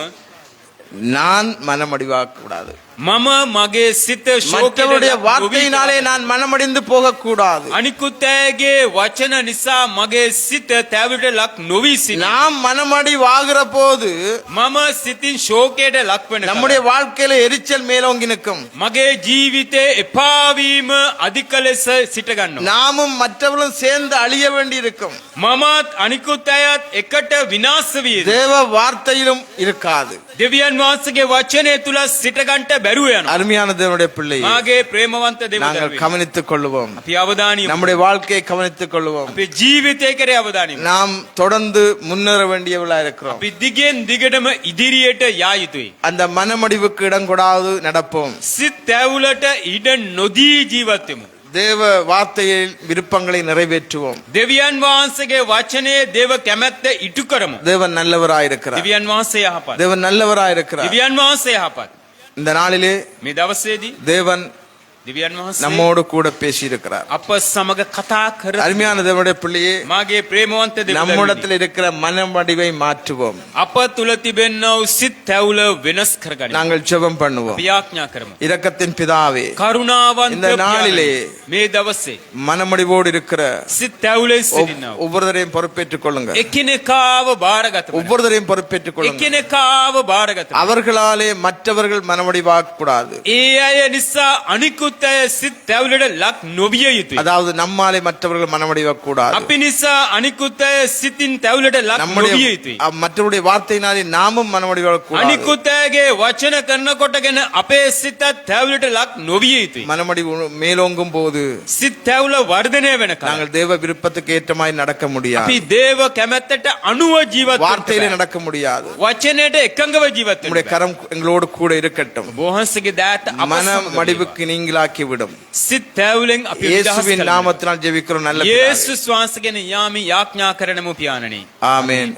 நான் மனமடிவாக்க கூடாது. මම මගේ සිත மற்றவருடைய ශෝකයට வார்த்தையினாலே நான் மனமடிந்து போக கூடாது. අනිකුත් අයගේ වචන නිසා මගේ සිත තැවුලට ලක් නොවී සිටින நாம் மனமடிவாகிற போது මම සිතින් ශෝකයට ලක් වෙන நம்முடைய வாழ்க்கையில எரிச்சல் மேலோங்கி நிற்கும். මගේ ජීවිතේ එපාවීම අධික ලෙස සිට ගන්නවා நாமும் மற்றவர்களும் சேர்ந்து அழிய வேண்டி இருக்கும். මමත් අනිකුත් අයත් එකට විනාශ විය தேவ வார்த்தையிலும் இருக்காது. දෙවියන් වහන්සේගේ වචනය තුල සිට ගන්නට බැරුව යනවා அருமையான தேவனுடைய பிள்ளை, මාගේ ප්‍රේමවන්ත දෙවියන් நாங்கள் கவனித்துக் கொள்வோம். අපි අවධානය යොමු நம்முடைய வாழ்க்கையை கவனித்துக் கொள்வோம். අපේ ජීවිතය කරේ අවධානය යොමු. நாம் தொடர்ந்து முன்னேற வேண்டியவளா இருக்கிறோம். අපි දිගෙන් දිගටම ඉදිරියට යා යුතුයි அந்த மனமடிவுக்கு இடம் கொடாது நடப்போம். සිත් තැවුලට ඉඩ නොදී ජීවත් වෙමු தேவ வார்த்தையில் விருப்பங்களை நிறைவேற்றுவோம். දෙවියන් වහන්සේගේ වචනේ දේව කැමැත්ත ඉටු කරමු தேவன் நல்லவராயிருக்கிறார். දෙවියන් වහන්සේ යහපත් தேவன் நல்லவராயிருக்கிறார். දෙවියන් වහන්සේ යහපත් இந்த நாளிலே මේ දවසේදී தேவன் දෙවියන් වහන්සේ நம்மோடு கூட பேசியிருக்கிறார். අප සමග කතා කර அருமையான தேவனுடைய பிள்ளையே, මාගේ ප්‍රේමවන්ත දෙවියන් நம்மிடத்தில் இருக்கிற மனமடிவை மாற்றுவோம். අප තුල තිබෙන්නව සිත් තැවුල වෙනස් කරගනිමු நாங்கள் ஜெபம் பண்ணுவோம். අපි යාඥා කරමු இரக்கத்தின் பிதாவே, කරුණාවන්ත இந்த நாளிலே පියාණනි, මේ දවසේ மனமடிவோடு இருக்கிற සිත් තැවුලේ සිටිනව ஒவ்வொருவரையும் பொறுப்பேற்றுக் கொள்ளுங்க. එකිනෙකාව බාරගත වෙනවා ஒவ்வொருவரையும் பொறுப்பேற்றுக் கொள்ளுங்க. එකිනෙකාව බාරගත වෙනවා அவர்களாலே மற்றவர்கள் மனமடிவாக்க கூடாது. ඒ අය නිසා අනිකුත් අය සිත් තැවුලට ලක් නොවිය යුතුයි அதாவது நம்மாலே மற்றவர்கள் மனமடிவாக்க கூடாது. අපි නිසා අනිකුත් අය සිතින් තැවුලට ලක් நம்முடைய නොවිය යුතුයි மற்றவருடைய வார்த்தையினாலே நாமும் மனமடிவாக்க கூடாது. අනිකුත් අයගේ වචන කරනකොටගෙන අපේ සිත තැවුලට ලක් නොවිය යුතුයි மனமடிவு மேலோங்கும் போது සිත් තැවුල වර්ධනය වෙනකල් நாங்கள் தேவ விருப்பத்துக்கு ஏற்றமாய் நடக்க முடியாது. අපි දේව කැමැත්තට අනුව ජීවත් වෙන්න வார்த்தையிலே බෑ. நடக்க முடியாது. වචනයට එකඟව ජීවත් වෙන්න நம்முடைய බෑ. கரம் எங்களோடு கூட இருக்கட்டும். බෝහන්සගේ දෑත අප மன සමග වේවා. மடிவுக்கு நீங்களாக்கி விடும். සිත් තැවුලෙන් අපි විදහස් இயேசுவின் කරමු. நாமத்தினால் ஜெபிக்கிறோம் நல்ல பிதாவே. යේසුස් වහන්සේගෙන යාමි යාඥා කරනමු පියාණනි ஆமென்.